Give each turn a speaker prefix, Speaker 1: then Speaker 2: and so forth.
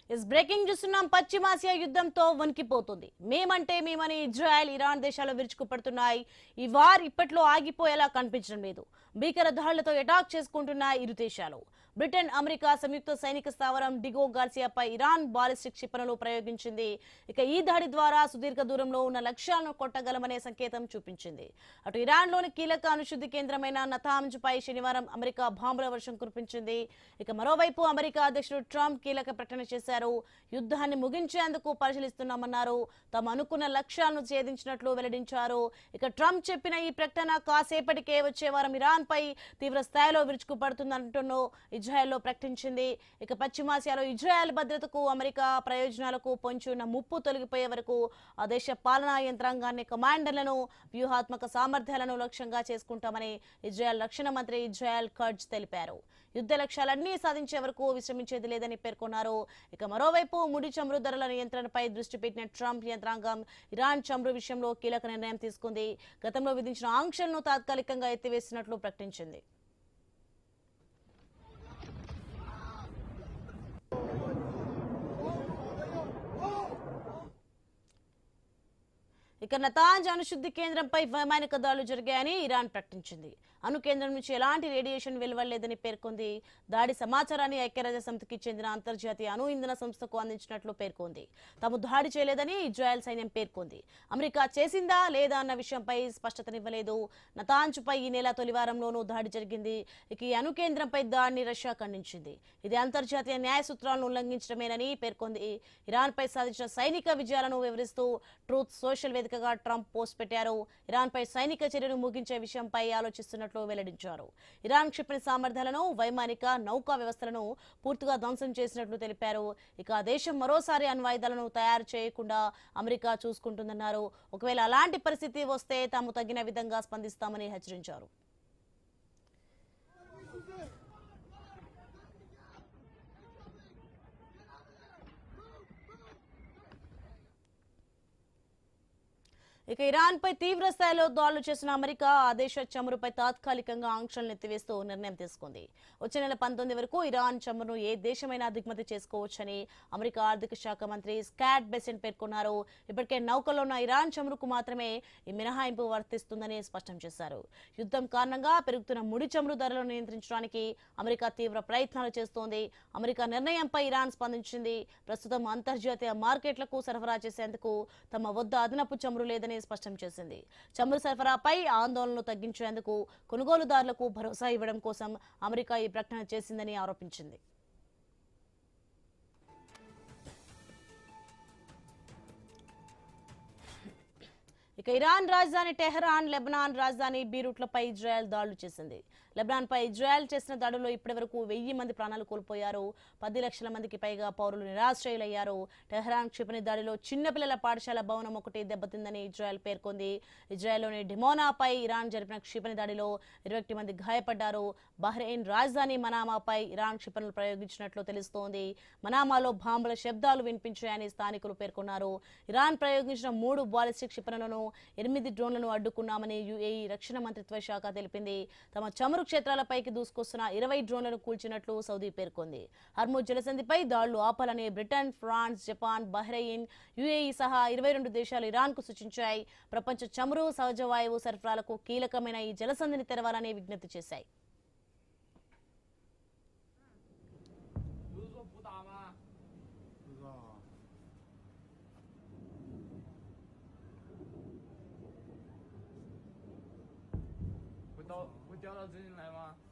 Speaker 1: Breaking చూస్తున్నాం. పశ్చిమాసియా యుద్ధంతో వణికిపోతుంది. మేమని Israel, Iran దేశాలు విరుచుకుపడుతున్నాయి. ఈ వార్ ఇప్పట్లో ఆగిపోయేలా కనిపించడం లేదు. భీకర దాడులతో అటాక్ చేసుకుంటున్న ఇరు దేశాలు. బ్రిటన్, అమెరికా సంయుక్త సైనిక స్థావరం డిగో గార్సియాపై ఇరాన్ బాలిస్టిక్ క్షిపణులు ప్రయోగించింది. ఇక ఈ దాడి ద్వారా సుదీర్ఘ దూరంలో ఉన్న లక్ష్యాలను కొట్టగలమనే సంకేతం చూపించింది. అటు ఇరాన్లోని కీలక అణుశుద్ధి కేంద్రమైన నతాంజ్ పై శనివారం అమెరికా బాంబుల వర్షం కురిపించింది. ఇక మరోవైపు అమెరికా అధ్యక్షుడు ట్రంప్ కీలక ప్రకటన చేశారు. యుద్ధాన్ని ముగించేందుకు పరిశీలిస్తున్నామన్నారు. తాము అనుకున్న లక్ష్యాలను ఛేదించినట్లు వెల్లడించారు. ఇక ట్రంప్ చెప్పిన ఈ ప్రకటన కాసేపటికే వచ్చే వారం ఇరాన్ పై తీవ్ర స్థాయిలో విరుచుకుపడుతుందంటూ ఇజ్రాయెల్లో ప్రకటించింది. ఇక పశ్చిమాసియాలో ఇజ్రాయెల్ భద్రతకు, అమెరికా ప్రయోజనాలకు పొంచి ఉన్న ముప్పు తొలగిపోయే వరకు ఆ దేశ పాలనా యంత్రాంగాన్ని, కమాండర్లను, వ్యూహాత్మక సామర్థ్యాలను లక్ష్యంగా చేసుకుంటామని ఇజ్రాయెల్ రక్షణ మంత్రి ఇజ్రాయెల్ కట్జ్ తెలిపారు. యుద్ధ లక్ష్యాలన్నీ సాధించే వరకు విశ్రమించేది లేదని పేర్కొన్నారు. ఇక మరోవైపు ముడి చమురు ధరల నియంత్రణపై దృష్టి పెట్టిన ట్రంప్ యంత్రాంగం ఇరాన్ చమురు విషయంలో కీలక నిర్ణయం తీసుకుంది. గతంలో విధించిన ఆంక్షలను తాత్కాలికంగా ఎత్తివేసినట్లు ప్రకటించింది. ఇక నతాంజ్ అణుశుద్ధి కేంద్రంపై వైమానిక దాడులు జరిగాయని ఇరాన్ ప్రకటించింది. అణు కేంద్రం నుంచి ఎలాంటి రేడియేషన్ వెలువడలేదని పేర్కొంది. దాడి సమాచారాన్ని ఐక్యరాజ్య సమితికి చెందిన అంతర్జాతీయ అణు ఇంధన సంస్థకు అందించినట్లు పేర్కొంది. తాము దాడి చేయలేదని ఇజ్రాయెల్ సైన్యం పేర్కొంది. అమెరికా చేసిందా లేదా అన్న విషయంపై స్పష్టతనివ్వలేదు. నతాంజ్ పై ఈ నెల తొలి వారంలోనూ దాడి జరిగింది. ఇక ఈ అణు కేంద్రంపై దాడిని రష్యా ఖండించింది. ఇది అంతర్జాతీయ న్యాయ సూత్రాలను ఉల్లంఘించడమేనని పేర్కొంది. ఇరాన్ పై సాధించిన సైనిక విజయాలను వివరిస్తూ ట్రూత్ సోషల్ వేదికగా ట్రంప్ పోస్ట్ పెట్టారు. ఇరాన్ పై సైనిక చర్యను ముగించే విషయంపై ఆలోచిస్తున్నట్లు వెల్లడించారు. ఇరాన్ క్షిపణి సామర్థ్యాలను, వైమానిక, నౌకా వ్యవస్థలను పూర్తిగా ధ్వంసం చేసినట్లు తెలిపారు. ఇక ఆ దేశం మరోసారి అణ్వాయుధాలను తయారు చేయకుండా అమెరికా చూసుకుంటుందన్నారు. ఒకవేళ అలాంటి పరిస్థితి వస్తే తాము తగిన విధంగా స్పందిస్తామని హెచ్చరించారు. ఇక ఇరాన్ పై తీవ్ర స్థాయిలో దాడులు చేసిన అమెరికా ఆ దేశ చమురుపై తాత్కాలికంగా ఆంక్షలను ఎత్తివేస్తూ నిర్ణయం తీసుకుంది. వచ్చే నెల 19 వరకు ఇరాన్ చమురును ఏ దేశమైనా దిగుమతి చేసుకోవచ్చని అమెరికా ఆర్థిక శాఖ మంత్రి స్కాట్ బెసెంట్ పేర్కొన్నారు. ఇప్పటికే నౌకల్లో ఉన్న ఇరాన్ చమురుకు మాత్రమే ఈ మినహాయింపు వర్తిస్తుందని స్పష్టం చేశారు. యుద్ధం కారణంగా పెరుగుతున్న ముడి చమురు ధరలను నియంత్రించడానికి అమెరికా తీవ్ర ప్రయత్నాలు చేస్తోంది. అమెరికా నిర్ణయంపై ఇరాన్ స్పందించింది. ప్రస్తుతం అంతర్జాతీయ మార్కెట్లకు సరఫరా చేసేందుకు తమ వద్ద అదనపు చమురు లేదని స్పష్టం చేసింది. చమురు సరఫరాపై ఆందోళనలు తగ్గించేందుకు కొనుగోలుదారులకు భరోసా ఇవ్వడం కోసం అమెరికా ఈ ప్రకటన చేసిందని ఆరోపించింది. ఇక ఇరాన్ రాజధాని టెహరాన్, లెబనాన్ రాజధాని బీరూట్లపై ఇజ్రాయెల్ దాడులు చేసింది. లెబనాన్ పై ఇజ్రాయెల్ చేసిన దాడుల్లో ఇప్పటివరకు 1000 మంది ప్రాణాలు కోల్పోయారు. 10 లక్షల మందికి పైగా పౌరులు నిరాశ్రయులయ్యారు. టెహరాన్ క్షిపణి దాడిలో చిన్నపిల్లల పాఠశాల భవనం ఒకటి దెబ్బతిందని ఇజ్రాయెల్ పేర్కొంది. ఇజ్రాయెల్లోని డిమోనాపై ఇరాన్ జరిపిన క్షిపణి దాడిలో 21 మంది గాయపడ్డారు. బహ్రెయిన్ రాజధాని మనామాపై ఇరాన్ క్షిపణులు ప్రయోగించినట్లు తెలుస్తోంది. మనామాలో బాంబుల శబ్దాలు వినిపించాయని స్థానికులు పేర్కొన్నారు. ఇరాన్ ప్రయోగించిన 3 బాలిస్టిక్ క్షిపణులను, 8 డ్రోన్లను అడ్డుకున్నామని యుఏఈ రక్షణ మంత్రిత్వ శాఖ తెలిపింది. తమ చమురు క్షేత్రాలపైకి దూసుకొస్తున్న 20 డ్రోన్లను కూల్చినట్లు సౌదీ పేర్కొంది. హర్ముజ్ జలసంధిపై దాడులు ఆపాలని Britain, France, Japan, Bahrain, UAE సహా 22 దేశాలు ఇరాన్కు సూచించాయి. ప్రపంచ చమురు, సహజ వాయువు సరఫరాలకు కీలకమైన ఈ జలసంధిని తెరవాలని విజ్ఞప్తి చేశాయి.
Speaker 2: 会掉到这进来吗？